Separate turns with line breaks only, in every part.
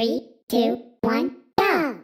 3, 2, 1, go!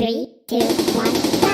Three, two, one, go!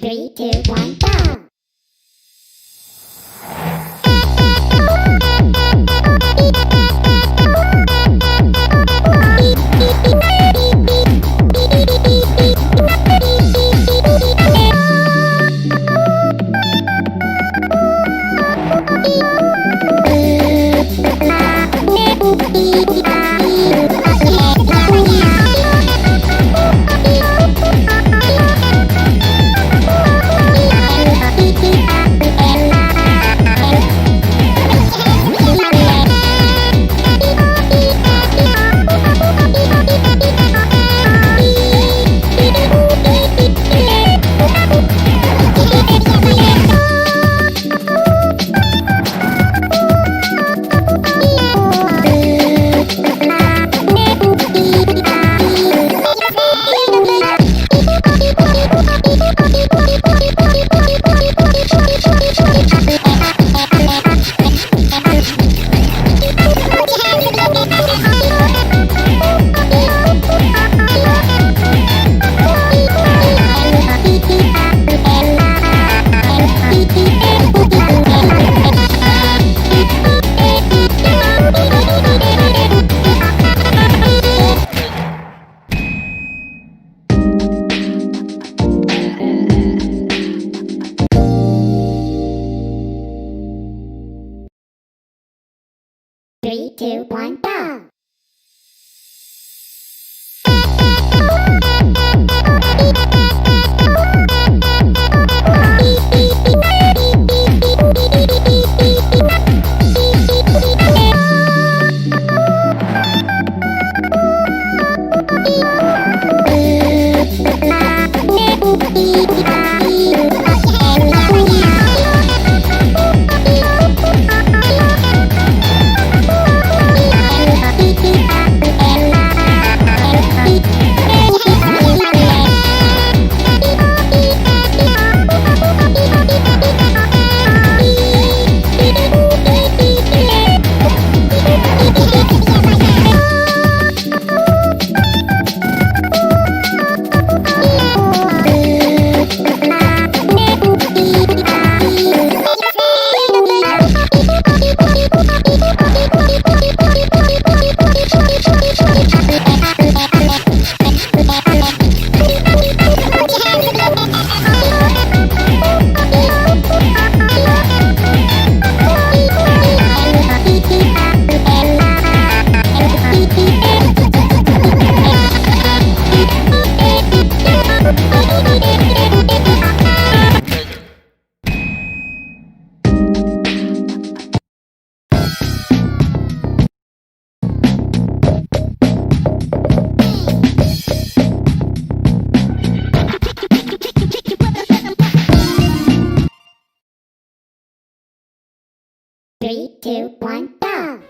Three, two, one, go! Three, two, one, go!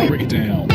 Break it down.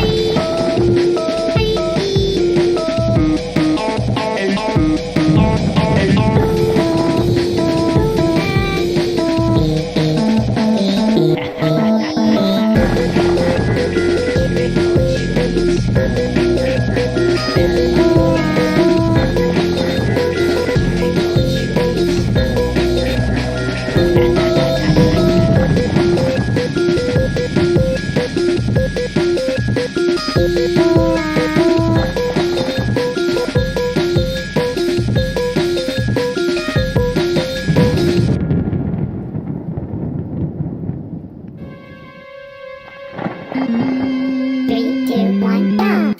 Three, two, one, go!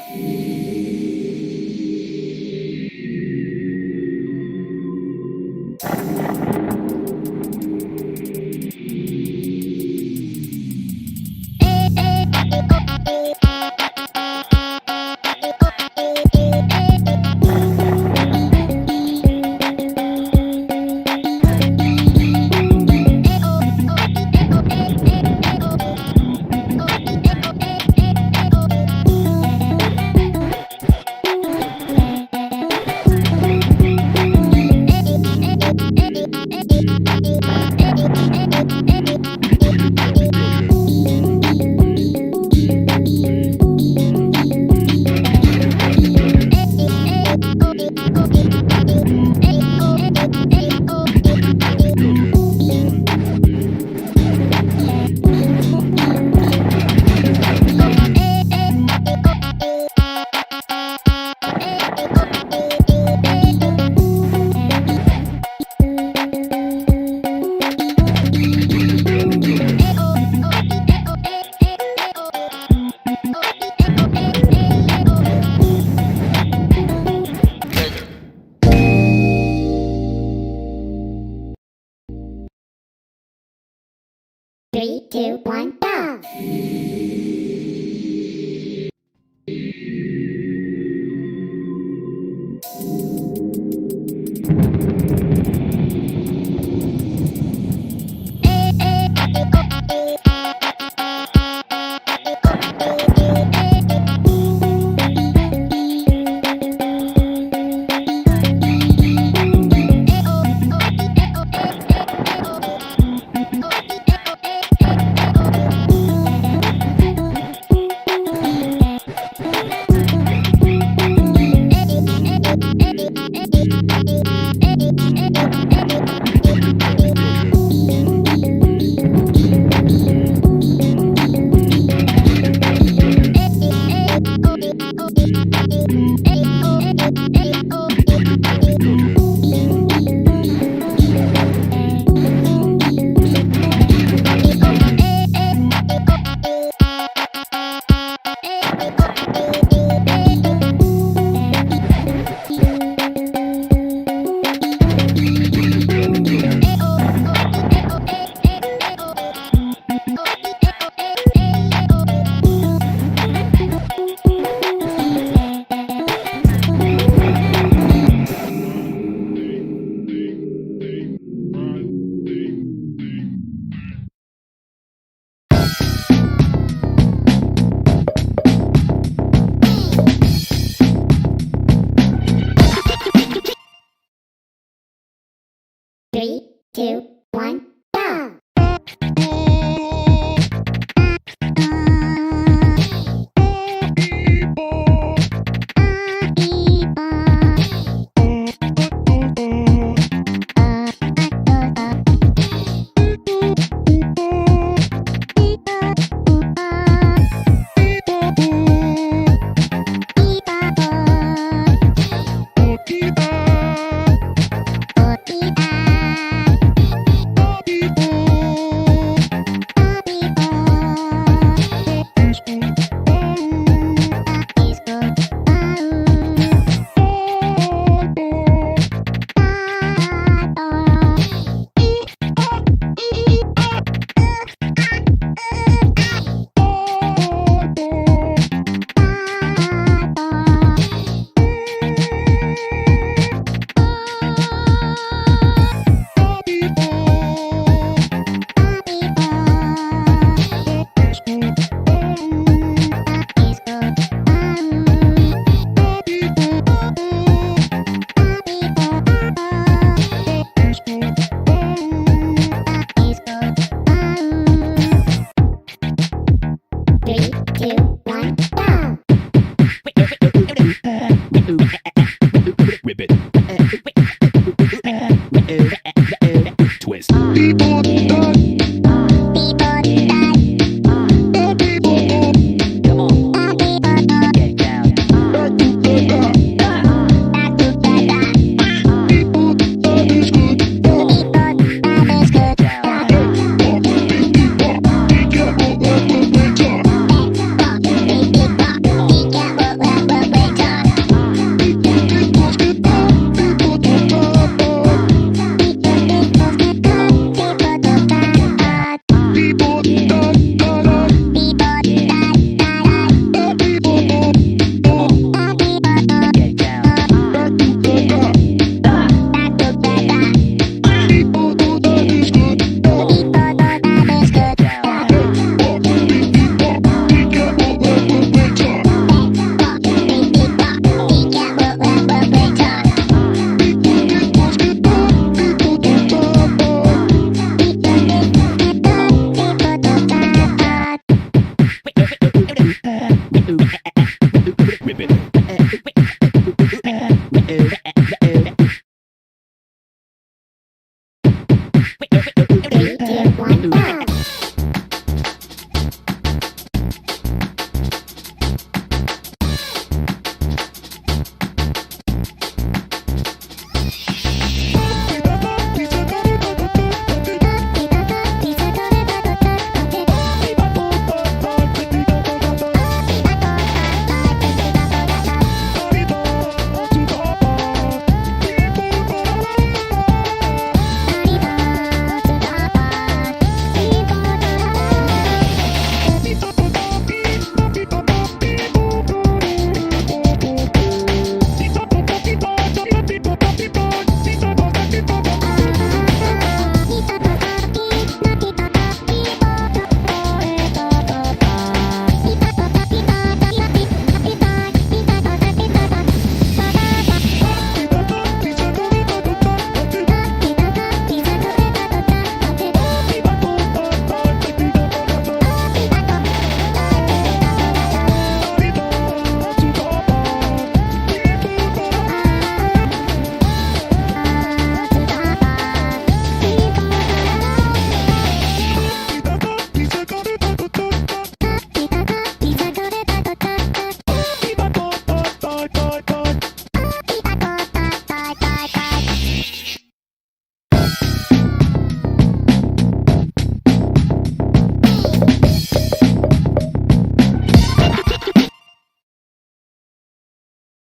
Three, two, one, go! 2, 1, go!
Whip it. Twist.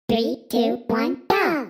Three, two, one, go!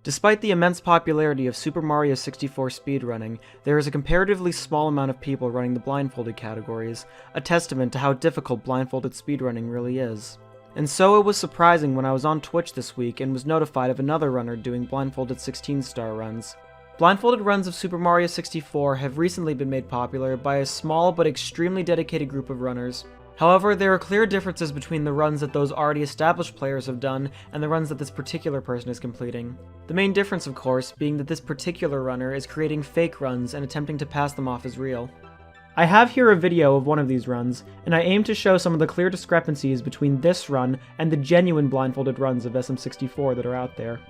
Despite the immense popularity of Super Mario 64 speedrunning, there is a comparatively small amount of people running the blindfolded categories, a testament to how difficult blindfolded speedrunning really is. And so it was surprising when I was on Twitch this week and was notified of another runner doing blindfolded 16-star runs. Blindfolded runs of Super Mario 64 have recently been made popular by a small but extremely dedicated group of runners. However, there are clear differences between the runs that those already established players have done and the runs that this particular person is completing. The main difference, of course, being that this particular runner is creating fake runs and attempting to pass them off as real. I have here a video of one of these runs, and I aim to show some of the clear discrepancies between this run and the genuine blindfolded runs of SM64 that are out there.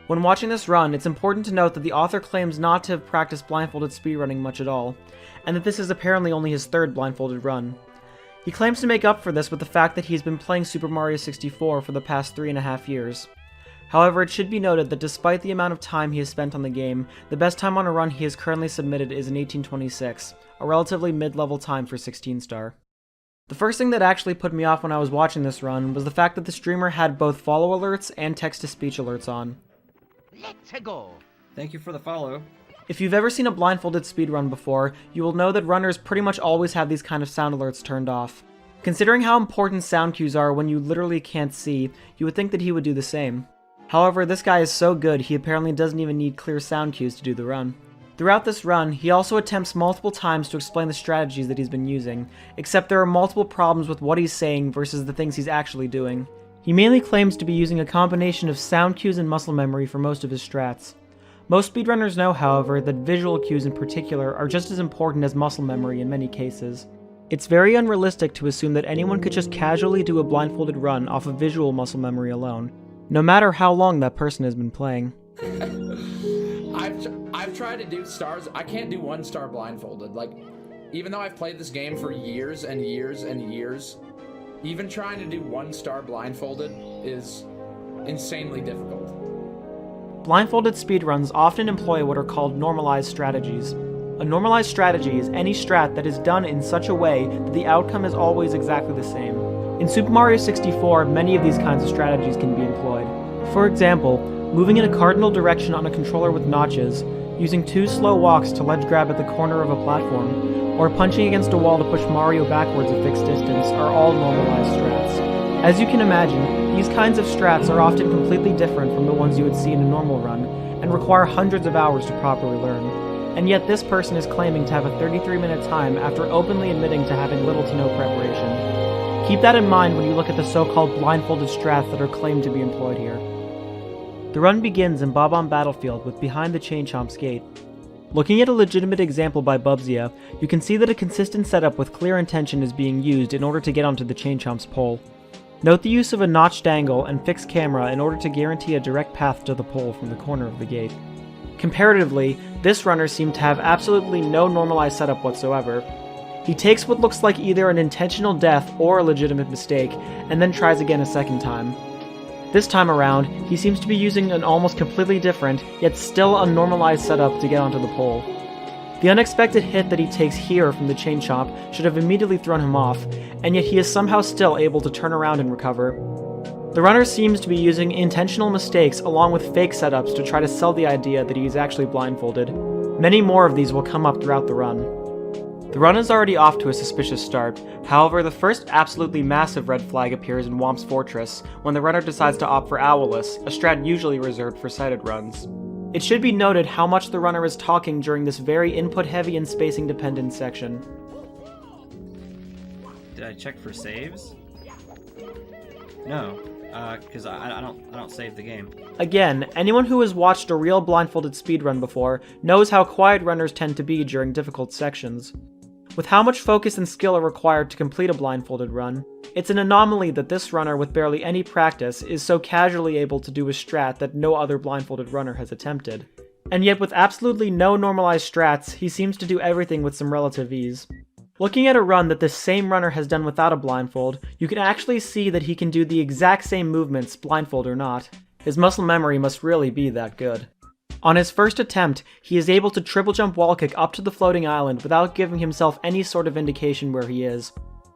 When watching this run, it's important to note that the author claims not to have practiced blindfolded speedrunning much at all, and that this is apparently only his third blindfolded run. He claims to make up for this with the fact that he's been playing Super Mario 64 for the past 3.5 years. However, it should be noted that despite the amount of time he has spent on the game, the best time on a run he has currently submitted is in 1826, a relatively mid-level time for 16-star. The first thing that actually put me off when I was watching this run was the fact that the streamer had both follow alerts and text-to-speech alerts on.
Let's go.
Thank you for the follow.
If you've ever seen a blindfolded speedrun before, you will know that runners pretty much always have these kind of sound alerts turned off. Considering how important sound cues are when you literally can't see, you would think that he would do the same. However, this guy is so good he apparently doesn't even need clear sound cues to do the run. Throughout this run, he also attempts multiple times to explain the strategies that he's been using, except there are multiple problems with what he's saying versus the things he's actually doing. He mainly claims to be using a combination of sound cues and muscle memory for most of his strats. Most speedrunners know, however, that visual cues in particular are just as important as muscle memory in many cases. It's very unrealistic to assume that anyone could just casually do a blindfolded run off of visual muscle memory alone, no matter how long that person has been playing.
I've tried to do stars. I can't do 1 star blindfolded. Like, even though I've played this game for years and years and years, even trying to do 1 star blindfolded is insanely difficult.
Blindfolded speedruns often employ what are called normalized strategies. A normalized strategy is any strat that is done in such a way that the outcome is always exactly the same. In Super Mario 64, many of these kinds of strategies can be employed. For example, moving in a cardinal direction on a controller with notches, using 2 slow walks to ledge grab at the corner of a platform, or punching against a wall to push Mario backwards a fixed distance are all normalized strats. As you can imagine, these kinds of strats are often completely different from the ones you would see in a normal run, and require hundreds of hours to properly learn. And yet this person is claiming to have a 33-minute time after openly admitting to having little to no preparation. Keep that in mind when you look at the so-called blindfolded strats that are claimed to be employed here. The run begins in Bob-omb Battlefield with Behind the Chain Chomp's Gate. Looking at a legitimate example by Bubsia, you can see that a consistent setup with clear intention is being used in order to get onto the Chain Chomp's pole. Note the use of a notched angle and fixed camera in order to guarantee a direct path to the pole from the corner of the gate. Comparatively, this runner seemed to have absolutely no normalized setup whatsoever. He takes what looks like either an intentional death or a legitimate mistake, and then tries again a second time. This time around, he seems to be using an almost completely different, yet still unnormalized setup to get onto the pole. The unexpected hit that he takes here from the Chain Chomp should have immediately thrown him off, and yet he is somehow still able to turn around and recover. The runner seems to be using intentional mistakes along with fake setups to try to sell the idea that he is actually blindfolded. Many more of these will come up throughout the run. The run is already off to a suspicious start, however the first absolutely massive red flag appears in Whomp's Fortress when the runner decides to opt for Owlless, a strat usually reserved for sighted runs. It should be noted how much the runner is talking during this very input-heavy and spacing-dependent section.
Did I check for saves? No, because I don't save the game.
Again, anyone who has watched a real blindfolded speedrun before knows how quiet runners tend to be during difficult sections. With how much focus and skill are required to complete a blindfolded run, it's an anomaly that this runner with barely any practice is so casually able to do a strat that no other blindfolded runner has attempted. And yet with absolutely no normalized strats, he seems to do everything with some relative ease. Looking at a run that this same runner has done without a blindfold, you can actually see that he can do the exact same movements, blindfold or not. His muscle memory must really be that good. On his first attempt, he is able to triple jump wall kick up to the floating island without giving himself any sort of indication where he is.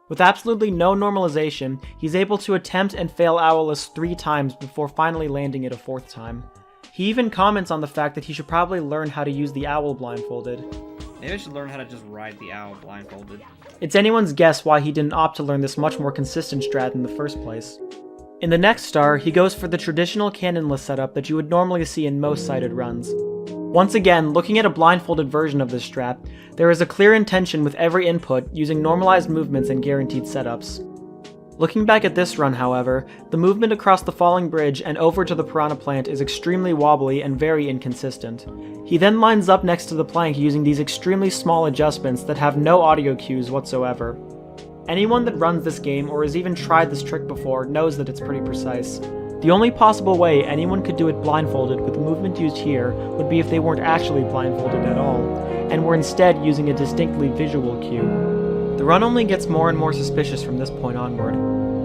With absolutely no normalization, he's able to attempt and fail Owless 3 times before finally landing it a 4th time. He even comments on the fact that he should probably learn how to use the owl blindfolded.
Maybe I should learn how to just ride the owl blindfolded.
It's anyone's guess why he didn't opt to learn this much more consistent strat in the first place. In the next star, he goes for the traditional cannonless setup that you would normally see in most sighted runs. Once again, looking at a blindfolded version of this strat, there is a clear intention with every input using normalized movements and guaranteed setups. Looking back at this run, however, the movement across the falling bridge and over to the piranha plant is extremely wobbly and very inconsistent. He then lines up next to the plank using these extremely small adjustments that have no audio cues whatsoever. Anyone that runs this game or has even tried this trick before knows that it's pretty precise. The only possible way anyone could do it blindfolded with the movement used here would be if they weren't actually blindfolded at all, and were instead using a distinctly visual cue. The run only gets more and more suspicious from this point onward.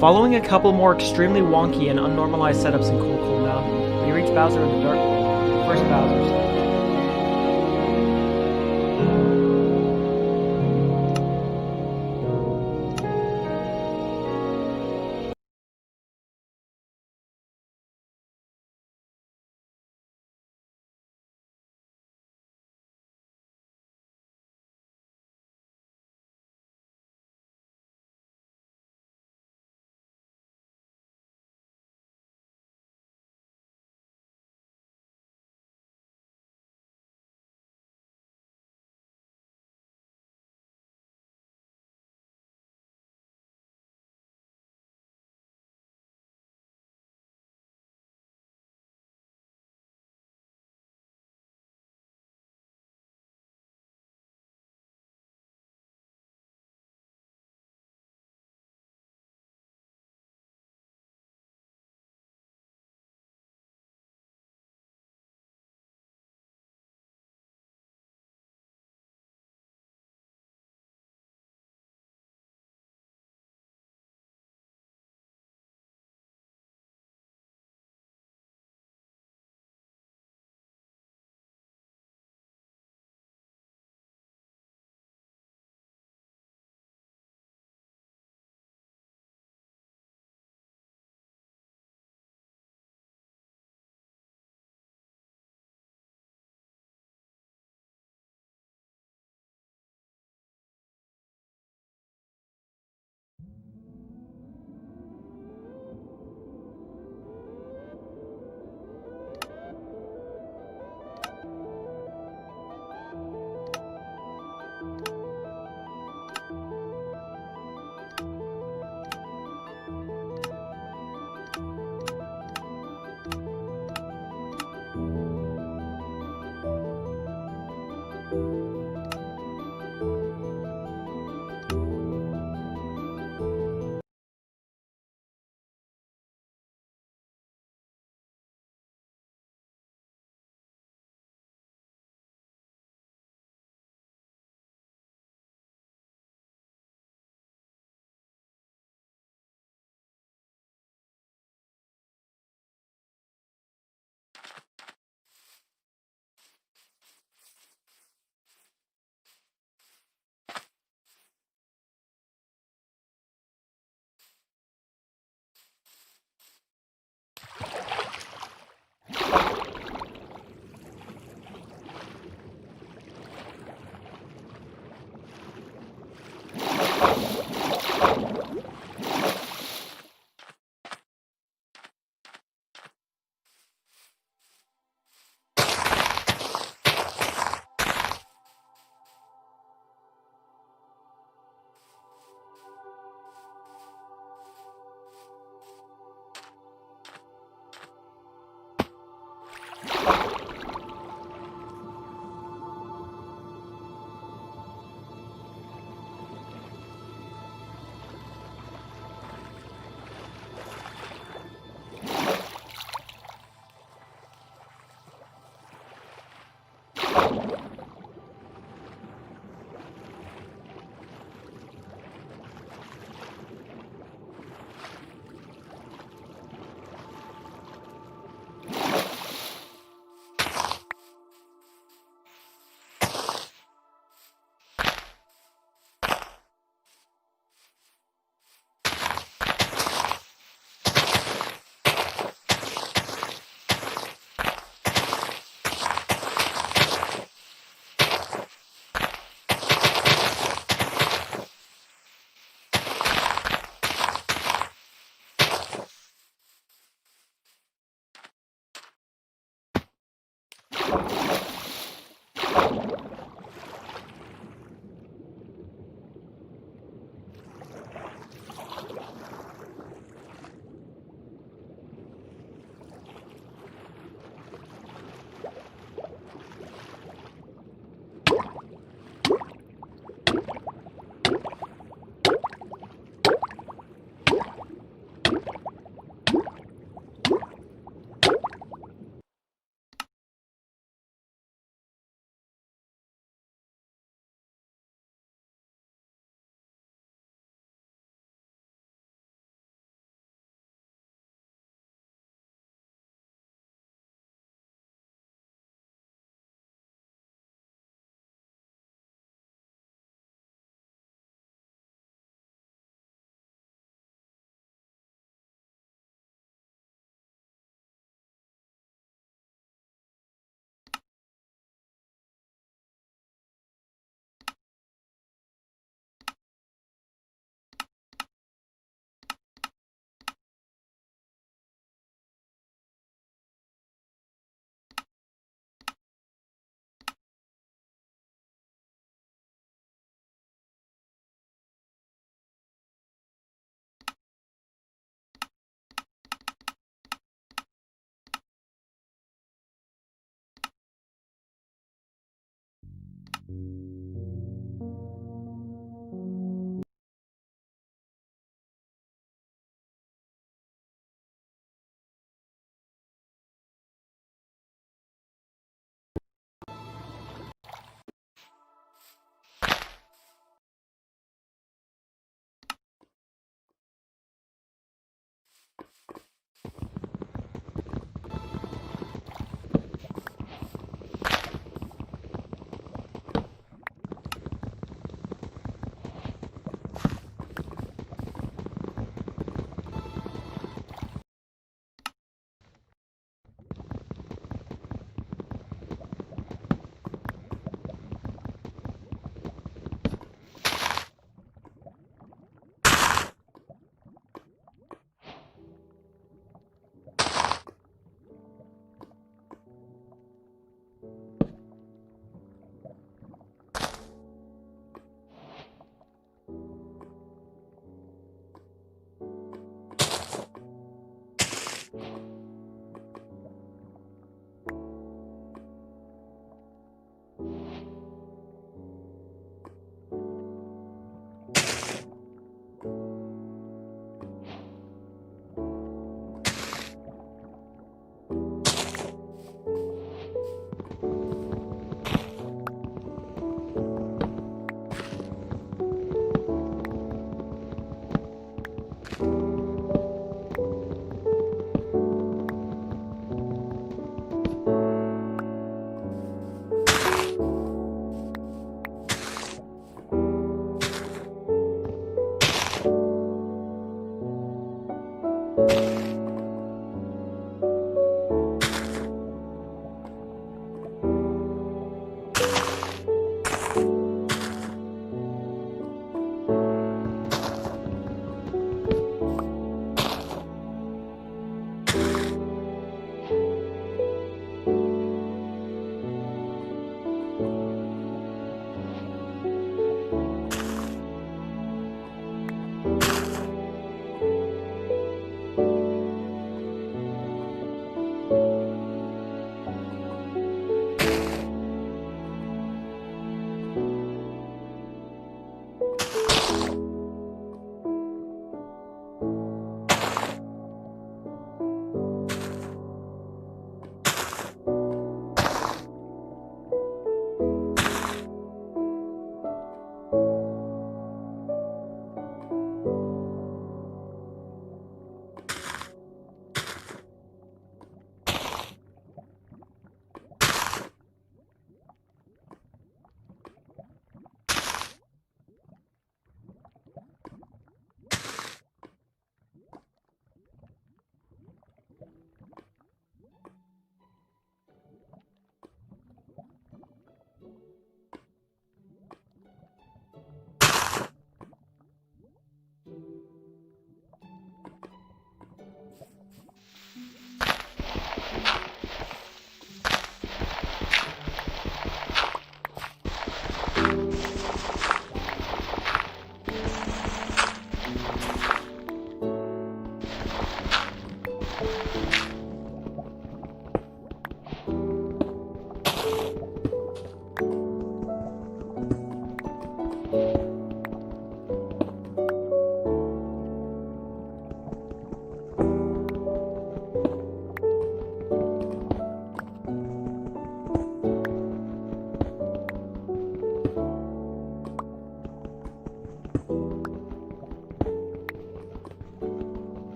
Following a couple more extremely wonky and unnormalized setups in Cool Cool Mountain, we reach Bowser in the Dark World. First Bowser's.